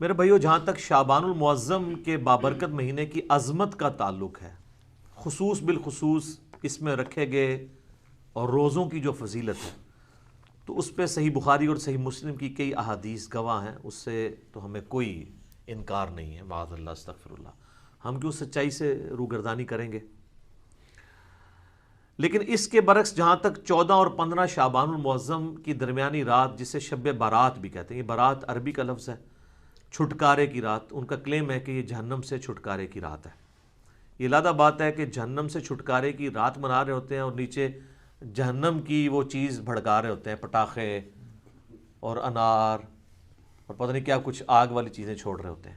میرے بھائیو، جہاں تک شعبان المعظم کے بابرکت مہینے کی عظمت کا تعلق ہے، خصوص بالخصوص اس میں رکھے گئے اور روزوں کی جو فضیلت ہے، تو اس پہ صحیح بخاری اور صحیح مسلم کی کئی احادیث گواہ ہیں، اس سے تو ہمیں کوئی انکار نہیں ہے، معاذ اللہ استغفر اللہ۔ ہم کیوں سچائی سے روگردانی کریں گے؟ لیکن اس کے برعکس جہاں تک 14 اور 15 شعبان المعظم کی درمیانی رات، جسے شب برات بھی کہتے ہیں، یہ برات عربی کا لفظ ہے، چھٹکارے کی رات، ان کا کلیم ہے کہ یہ جہنم سے چھٹکارے کی رات ہے۔ یہ لادہ بات ہے کہ جہنم سے چھٹکارے کی رات منا رہے ہوتے ہیں اور نیچے جہنم کی وہ چیز بھڑکا رہے ہوتے ہیں، پٹاخے اور انار اور پتہ نہیں کیا کچھ آگ والی چیزیں چھوڑ رہے ہوتے ہیں۔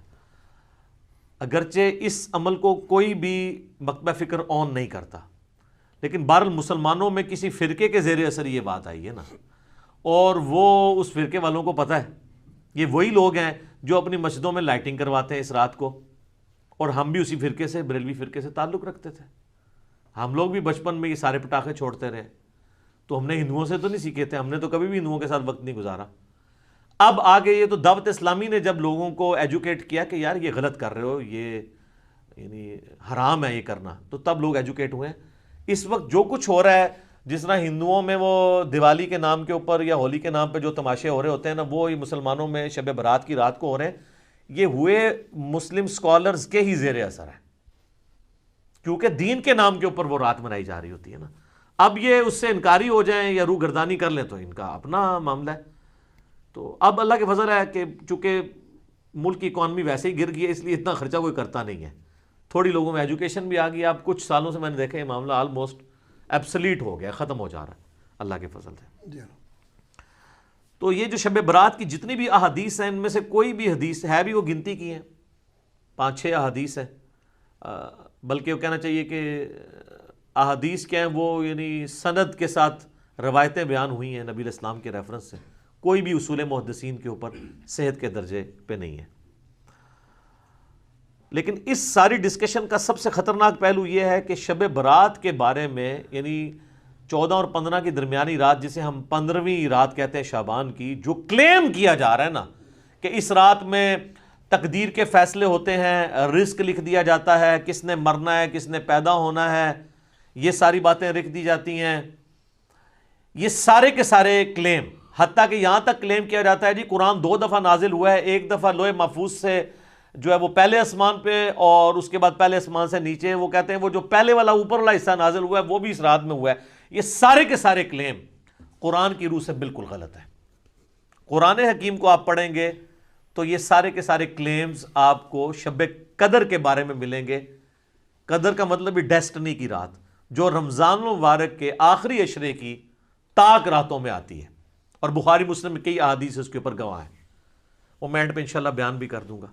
اگرچہ اس عمل کو کوئی بھی مکتبہ فکر آن نہیں کرتا، لیکن بہرحال مسلمانوں میں کسی فرقے کے زیر اثر یہ بات آئی ہے نا، اور وہ اس فرقے والوں کو پتہ ہے، یہ وہی لوگ ہیں جو اپنی مسجدوں میں لائٹنگ کرواتے ہیں اس رات کو، اور ہم بھی اسی فرقے سے، بریلوی فرقے سے تعلق رکھتے تھے۔ ہم لوگ بھی بچپن میں یہ سارے پٹاخے چھوڑتے رہے، تو ہم نے ہندوؤں سے تو نہیں سیکھے تھے، ہم نے تو کبھی بھی ہندوؤں کے ساتھ وقت نہیں گزارا۔ اب آگے یہ تو دعوت اسلامی نے جب لوگوں کو ایجوکیٹ کیا کہ یار یہ غلط کر رہے ہو، یہ یعنی حرام ہے یہ کرنا، تو تب لوگ ایجوکیٹ ہوئے۔ اس وقت جو کچھ ہو رہا ہے، جس طرح ہندوؤں میں وہ دیوالی کے نام کے اوپر یا ہولی کے نام پہ جو تماشے ہو رہے ہوتے ہیں نا، وہ مسلمانوں میں شب برات کی رات کو ہو رہے ہیں، یہ ہوئے مسلم سکالرز کے ہی زیر اثر ہے، کیونکہ دین کے نام کے اوپر وہ رات منائی جا رہی ہوتی ہے نا۔ اب یہ اس سے انکاری ہو جائیں یا روح گردانی کر لیں تو ان کا اپنا معاملہ ہے۔ تو اب اللہ کے فضل ہے کہ چونکہ ملک کی اکانومی ویسے ہی گر گئی ہے، اس لیے اتنا خرچہ کوئی کرتا نہیں ہے، تھوڑی لوگوں میں ایجوکیشن بھی آ گئی۔ اب کچھ سالوں سے میں نے دیکھا یہ معاملہ آلموسٹ ایبسلیٹ ہو گیا، ختم ہو جا رہا ہے اللہ کے فضل سے۔ تو یہ جو شب برات کی جتنی بھی احادیث ہیں، ان میں سے کوئی بھی حدیث ہے بھی وہ گنتی کی ہیں، 5-6 احادیث ہیں، بلکہ وہ کہنا چاہیے کہ احادیث کیا ہیں، وہ یعنی سند کے ساتھ روایتیں بیان ہوئی ہیں نبی الاسلام کے ریفرنس سے، کوئی بھی اصول محدثین کے اوپر صحت کے درجے پہ نہیں ہے۔ لیکن اس ساری ڈسکشن کا سب سے خطرناک پہلو یہ ہے کہ شب برات کے بارے میں، یعنی 14 اور 15 کی درمیانی رات، جسے ہم 15ویں رات کہتے ہیں شعبان کی، جو کلیم کیا جا رہا ہے نا کہ اس رات میں تقدیر کے فیصلے ہوتے ہیں، رزق لکھ دیا جاتا ہے، کس نے مرنا ہے، کس نے پیدا ہونا ہے، یہ ساری باتیں لکھ دی جاتی ہیں، یہ سارے کے سارے کلیم، حتیٰ کہ یہاں تک کلیم کیا جاتا ہے جی قرآن 2 دفعہ نازل ہوا ہے، ایک دفعہ لوح محفوظ سے جو ہے وہ پہلے آسمان پہ، اور اس کے بعد پہلے آسمان سے نیچے، وہ کہتے ہیں وہ جو پہلے والا اوپر والا حصہ نازل ہوا ہے وہ بھی اس رات میں ہوا ہے۔ یہ سارے کے سارے کلیم قرآن کی روح سے بالکل غلط ہے۔ قرآن حکیم کو آپ پڑھیں گے تو یہ سارے کے سارے کلیمز آپ کو شب قدر کے بارے میں ملیں گے۔ قدر کا مطلب بھی ڈیسٹنی کی رات، جو رمضان المبارک کے آخری عشرے کی تاک راتوں میں آتی ہے، اور بخاری مسلم میں کئی احادیث اس کے اوپر گواہ ہیں، وہ میں اینڈ پہ انشاءاللہ بیان بھی کر دوں گا۔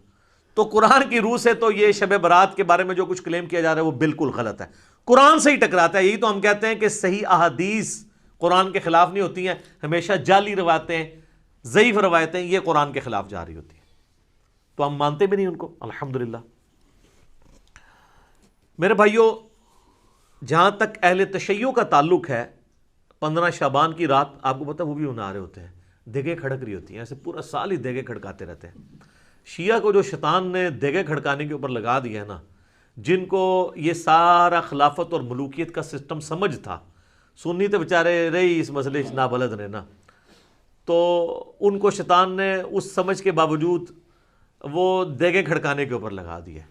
تو قرآن کی روح سے تو یہ شب برات کے بارے میں جو کچھ کلیم کیا جا رہا ہے وہ بالکل غلط ہے، قرآن سے ہی ٹکراتا ہے۔ یہی تو ہم کہتے ہیں کہ صحیح احادیث قرآن کے خلاف نہیں ہوتی ہیں، ہمیشہ جعلی روایتیں، ضعیف روایتیں یہ قرآن کے خلاف جا رہی ہوتی ہیں، تو ہم مانتے بھی نہیں ان کو، الحمدللہ۔ میرے بھائیوں، جہاں تک اہل تشیع کا تعلق ہے، 15 شعبان کی رات آپ کو پتہ وہ بھی منا رہے ہوتے ہیں، دیگیں کھڑک رہی ہوتی ہیں، ایسے پورا سال ہی دیگیں کھڑکاتے رہتے ہیں۔ شیعہ کو جو شیطان نے دیگیں کھڑکانے کے اوپر لگا دیا ہے نا، جن کو یہ سارا خلافت اور ملوکیت کا سسٹم سمجھ تھا، سنی تو بیچارے رہی اس مسئلے سے نابلد رہے نا، تو ان کو شیطان نے اس سمجھ کے باوجود وہ دیگیں کھڑکانے کے اوپر لگا دیا،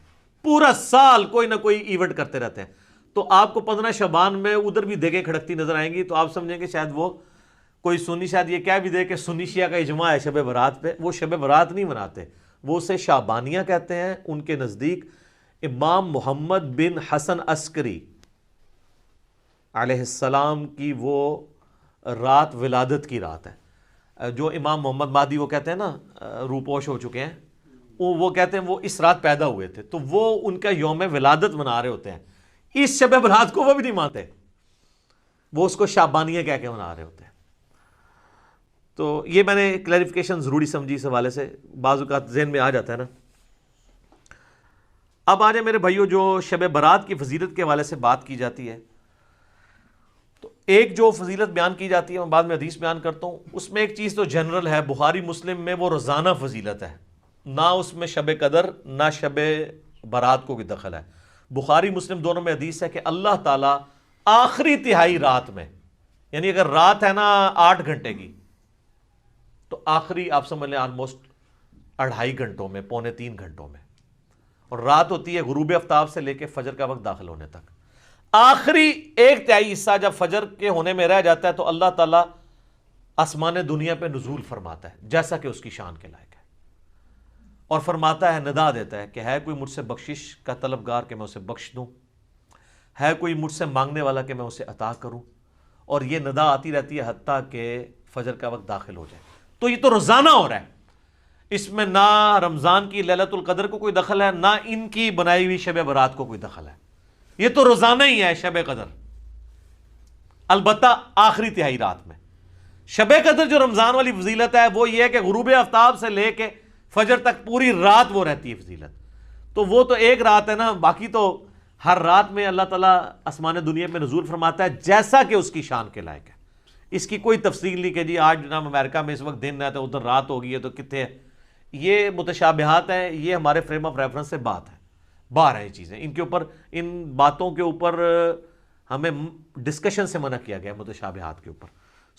پورا سال کوئی نہ کوئی ایونٹ کرتے رہتے ہیں۔ تو آپ کو 15 شعبان میں ادھر بھی دیگیں کھڑکتی نظر آئیں گی، تو آپ سمجھیں کہ شاید وہ کوئی سنی شاید یہ کہہ بھی دے کہ سنی شیعہ کا اجماع ہے شب برات پہ، وہ شب برات نہیں مناتے، وہ اسے شعبانیہ کہتے ہیں۔ ان کے نزدیک امام محمد بن حسن عسکری علیہ السلام کی وہ رات ولادت کی رات ہے، جو امام محمد مہدی وہ کہتے ہیں نا روپوش ہو چکے ہیں، وہ کہتے ہیں وہ اس رات پیدا ہوئے تھے، تو وہ ان کا یوم ولادت منا رہے ہوتے ہیں۔ اس شب برات کو وہ بھی نہیں مانتے، وہ اس کو شعبانیہ کہہ کے منا رہے ہوتے ہیں۔ تو یہ میں نے کلیریفیکیشن ضروری سمجھی اس حوالے سے، بعض اوقات ذہن میں آ جاتا ہے نا۔ اب آ جائے میرے بھائیوں، جو شب برات کی فضیلت کے حوالے سے بات کی جاتی ہے، تو ایک جو فضیلت بیان کی جاتی ہے، میں بعد میں حدیث بیان کرتا ہوں، اس میں ایک چیز تو جنرل ہے، بخاری مسلم میں وہ روزانہ فضیلت ہے، نہ اس میں شب قدر نہ شب برات کو کوئی دخل ہے۔ بخاری مسلم دونوں میں حدیث ہے کہ اللہ تعالیٰ آخری تہائی رات میں، یعنی اگر رات ہے نا 8 گھنٹے کی، تو آخری آپ سمجھ لیں آلموسٹ 2.5 گھنٹوں میں، 2.75 گھنٹوں میں، اور رات ہوتی ہے غروب آفتاب سے لے کے فجر کا وقت داخل ہونے تک، آخری 1/3 حصہ جب فجر کے ہونے میں رہ جاتا ہے تو اللہ تعالیٰ آسمان دنیا پہ نزول فرماتا ہے جیسا کہ اس کی شان کے لائق ہے، اور فرماتا ہے، ندا دیتا ہے کہ ہے کوئی مجھ سے بخشش کا طلبگار کہ میں اسے بخش دوں، ہے کوئی مجھ سے مانگنے والا کہ میں اسے عطا کروں، اور یہ ندا آتی رہتی ہے حتیٰ کہ فجر کا وقت داخل ہو جائے۔ تو یہ تو روزانہ ہو رہا ہے، اس میں نہ رمضان کی لیلۃ القدر کو کوئی دخل ہے، نہ ان کی بنائی ہوئی شب برات کو کوئی دخل ہے، یہ تو روزانہ ہی ہے شب قدر، البتہ آخری تہائی رات میں۔ شب قدر جو رمضان والی فضیلت ہے وہ یہ ہے کہ غروب آفتاب سے لے کے فجر تک پوری رات وہ رہتی ہے فضیلت، تو وہ تو ایک رات ہے نا، باقی تو ہر رات میں اللہ تعالیٰ آسمان دنیا میں نزول فرماتا ہے جیسا کہ اس کی شان کے لائق ہے۔ اس کی کوئی تفصیل نہیں کہ جی آج جناب امریکہ میں اس وقت دن ہے تو ادھر رات ہوگی ہے تو کتنے ہے، یہ متشابہات ہیں، یہ ہمارے فریم آف ریفرنس سے بات ہے، باہر ہے یہ چیزیں، ان کے اوپر، ان باتوں کے اوپر ہمیں ڈسکشن سے منع کیا گیا ہے، متشابہات کے اوپر۔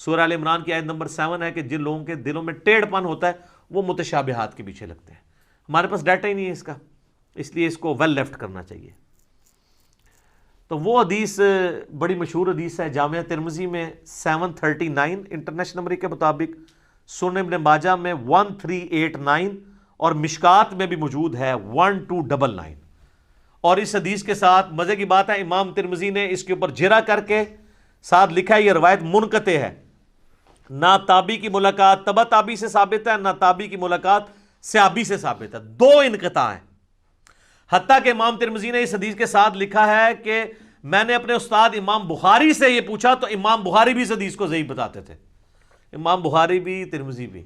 سورہ ال عمران کی آیت نمبر 7 ہے کہ جن لوگوں کے دلوں میں ٹیڑھ پن ہوتا ہے وہ متشابہات کے پیچھے لگتے ہیں۔ ہمارے پاس ڈیٹا ہی نہیں ہے اس کا، اس لیے اس کو ویل لیفٹ کرنا چاہیے۔ تو وہ حدیث بڑی مشہور حدیث ہے، جامعہ ترمذی میں 739 انٹرنیشنل نمبر کے مطابق، سنن ابن ماجہ میں 1389 اور مشکات میں بھی موجود ہے 1299۔ اور اس حدیث کے ساتھ مزے کی بات ہے، امام ترمذی نے اس کے اوپر جرا کر کے ساتھ لکھا ہے یہ روایت منقطع ہے، نہ تابعی کی ملاقات تبع تابعی سے ثابت ہے، نہ تابعی کی ملاقات صحابی سے ثابت ہے، 2 انقطاع ہیں۔ حتیٰ کہ امام ترمذی نے اس حدیث کے ساتھ لکھا ہے کہ میں نے اپنے استاد امام بخاری سے یہ پوچھا تو امام بخاری بھی اس حدیث کو ضعیف بتاتے تھے، امام بخاری بھی ترمذی بھی۔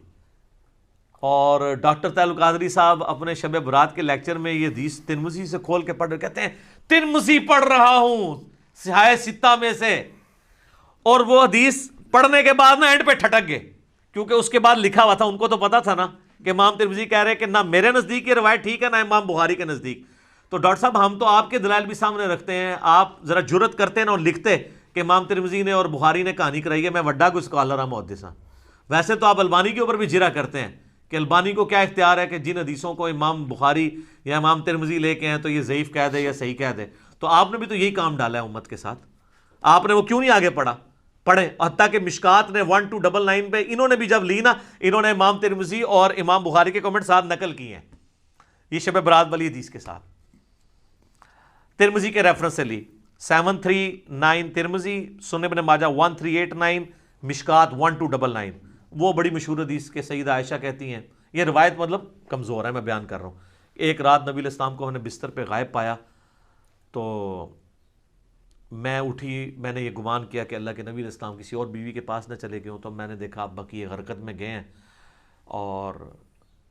اور ڈاکٹر طاہر القادری صاحب اپنے شب برات کے لیکچر میں یہ حدیث ترمذی سے کھول کے پڑھ رہے، کہتے ہیں ترمذی پڑھ رہا ہوں صحاح ستہ میں سے، اور وہ حدیث پڑھنے کے بعد نا اینڈ پہ ٹھٹک گئے، کیونکہ اس کے بعد لکھا ہوا تھا، ان کو تو پتا تھا نا کہ امام ترمذی کہہ رہے کہ نہ میرے نزدیک یہ روایت ٹھیک ہے نہ امام بخاری کے نزدیک۔ تو ڈاکٹر صاحب ہم تو آپ کے دلائل بھی سامنے رکھتے ہیں، آپ ذرا جرت کرتے ہیں نا اور لکھتے کہ امام ترمذی نے اور بخاری نے کہانی کرائی ہے، میں وڈا کوئی اسکالر ہوں محدث ہوں۔ ویسے تو آپ البانی کے اوپر بھی جرا کرتے ہیں کہ البانی کو کیا اختیار ہے کہ جن حدیثوں کو امام بخاری یا امام ترمذی لے کے ہیں تو یہ ضعیف کہہ دے یا صحیح کہہ دے۔ تو آپ نے بھی تو یہی کام ڈالا ہے امت کے ساتھ، آپ نے وہ کیوں نہیں آگے پڑھا؟ پڑھیں۔ حتیٰ کہ مشکات نے 1299 پہ انہوں نے بھی جب لی نا، انہوں نے امام ترمذی اور امام بخاری کے کمنٹ ساتھ نقل کیے ہیں، یہ شب برات والی حدیث کے ساتھ ترمذی کے ریفرنس سے لی، 739 ترمذی، سنن ابن ماجہ 1389، مشکات 1299۔ وہ بڑی مشہور حدیث کے سیدہ عائشہ کہتی ہیں، یہ روایت مطلب کمزور ہے، میں بیان کر رہا ہوں، ایک رات نبی علیہ السلام کو ہم نے بستر پہ غائب پایا تو میں اٹھی، میں نے یہ گمان کیا کہ اللہ کے نبی علیہ السلام کسی اور بیوی کے پاس نہ چلے گئے ہوں، تو میں نے دیکھا آپ بقیع غرقد میں گئے ہیں، اور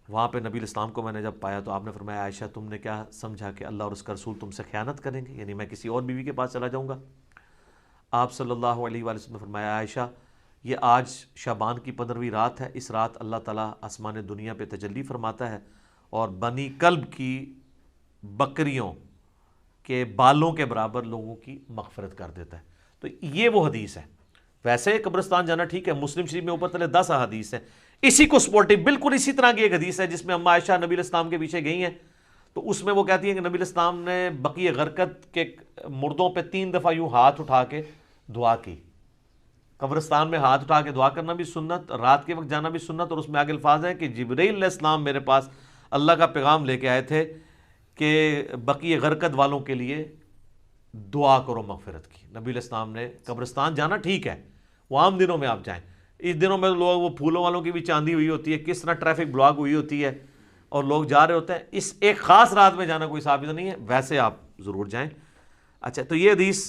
وہاں پہ نبی علیہ السلام کو میں نے جب پایا تو آپ نے فرمایا عائشہ تم نے کیا سمجھا کہ اللہ اور اس کا رسول تم سے خیانت کریں گے، یعنی میں کسی اور بیوی کے پاس چلا جاؤں گا؟ آپ صلی اللہ علیہ وآلہ وسلم نے فرمایا عائشہ یہ آج شعبان کی 15ویں رات ہے، اس رات اللہ تعالیٰ آسمان دنیا پہ تجلی فرماتا ہے اور بنی کلب کی بکریوں کے بالوں کے برابر لوگوں کی مغفرت کر دیتا ہے۔ تو یہ وہ حدیث ہے۔ ویسے قبرستان جانا ٹھیک ہے، مسلم شریف میں اوپر تلے 10 احادیث ہیں، اسی کو سپورٹی بالکل اسی طرح کی ایک حدیث ہے جس میں اما عائشہ نبی علیہ السلام کے پیچھے گئی ہیں، تو اس میں وہ کہتی ہیں کہ نبی علیہ السلام نے بقیع غرقد کے مردوں پہ 3 دفعہ یوں ہاتھ اٹھا کے دعا کی۔ قبرستان میں ہاتھ اٹھا کے دعا کرنا بھی سنت، رات کے وقت جانا بھی سنت، اور اس میں آگے الفاظ ہیں کہ جبرائیل علیہ السلام میرے پاس اللہ کا پیغام لے کے آئے تھے کہ بقیع غرقد والوں کے لیے دعا کرو مغفرت کی۔ نبی علیہ السلام نے قبرستان جانا ٹھیک ہے، وہ عام دنوں میں آپ جائیں، اس دنوں میں لوگ وہ پھولوں والوں کی بھی چاندی ہوئی ہوتی ہے، کس طرح ٹریفک بلاک ہوئی ہوتی ہے اور لوگ جا رہے ہوتے ہیں، اس ایک خاص رات میں جانا کوئی ثابت نہیں ہے، ویسے آپ ضرور جائیں۔ اچھا تو یہ حدیث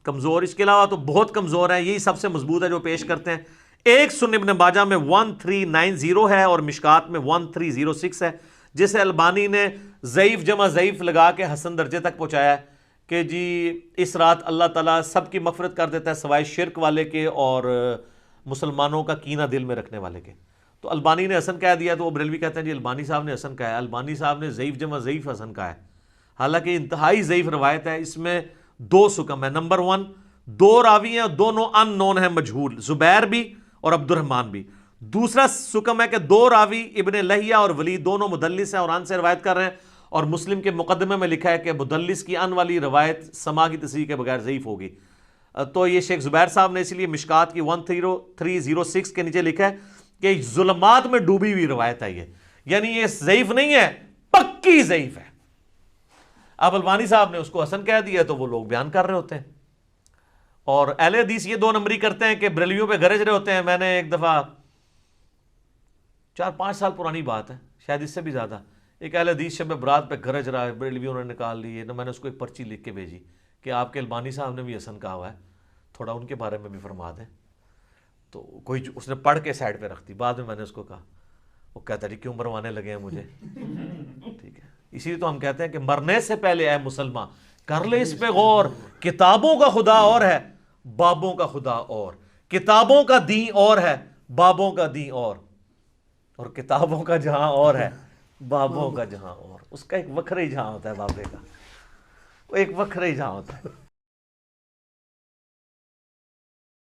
کمزور، اس کے علاوہ تو بہت کمزور ہے، یہی سب سے مضبوط ہے جو پیش کرتے ہیں۔ ایک سنن ابن ماجہ میں 1390 ہے اور مشکات میں 1306 ہے، جسے البانی نے ضعیف جمع ضعیف لگا کے حسن درجے تک پہنچایا ہے کہ جی اس رات اللہ تعالیٰ سب کی مغفرت کر دیتا ہے سوائے شرک والے کے اور مسلمانوں کا کینہ دل میں رکھنے والے کے۔ تو البانی نے حسن کہہ دیا تو وہ بریلوی کہتے ہیں جی البانی صاحب نے حسن کہا ہے. البانی صاحب نے ضعیف جمع ضعیف حسن کہا ہے، حالانکہ انتہائی ضعیف روایت ہے. اس میں دو سکم ہے. نمبر 1 2 راوی ہیں، دونوں ان نون ہیں، مجہول، زبیر بھی اور عبد الرحمن بھی. دوسرا سکم ہے کہ 2 راوی ابن لہیہ اور ولید دونوں مدلس ہیں اور ان سے روایت کر رہے ہیں، اور مسلم کے مقدمے میں لکھا ہے کہ مدلس کی ان والی روایت سما کی تصریح کے بغیر ضعیف ہوگی. تو یہ شیخ زبیر صاحب نے اسی لیے مشکات کی 1306 کے نیچے لکھا ہے کہ ظلمات میں ڈوبی ہوئی روایت ہے یہ، یعنی یہ ضعیف نہیں ہے، پکی ضعیف ہے. اب البانی صاحب نے اس کو حسن کہہ دیا تو وہ لوگ بیان کر رہے ہوتے ہیں. اور اہل حدیث یہ 2 نمبری کرتے ہیں کہ بریلویوں پہ گرج رہے ہوتے ہیں. میں نے ایک دفعہ 4-5 سال پرانی بات ہے، شاید اس سے بھی زیادہ، ایک اہل حدیث شب برات پہ گرج رہا ہے، بریلویوں نے نکال لی ہے. میں نے اس کو ایک پرچی لکھ کے بھیجی کہ آپ کے البانی صاحب نے بھی حسن کہا ہوا ہے، تھوڑا ان کے بارے میں بھی فرما دیں. تو کوئی اس نے پڑھ کے سائڈ پہ رکھ دی. بعد میں نے اس کو کہا، وہ کہتا ہے کیوں مروانے لگے ہیں مجھے. ٹھیک ہے، اسی لیے تو ہم کہتے ہیں کہ مرنے سے پہلے اے مسلمان کر لے اس پہ غور. کتابوں کا خدا اور ہے، بابوں کا خدا اور. کتابوں کا دین اور ہے، بابوں کا دین اور کتابوں کا جہاں اور ہے، بابوں کا جہاں اور. اس کا ایک وکھرا ہی جہاں ہوتا ہے بابے کا، وہ ایک وکھرا ہی جہاں ہوتا ہے.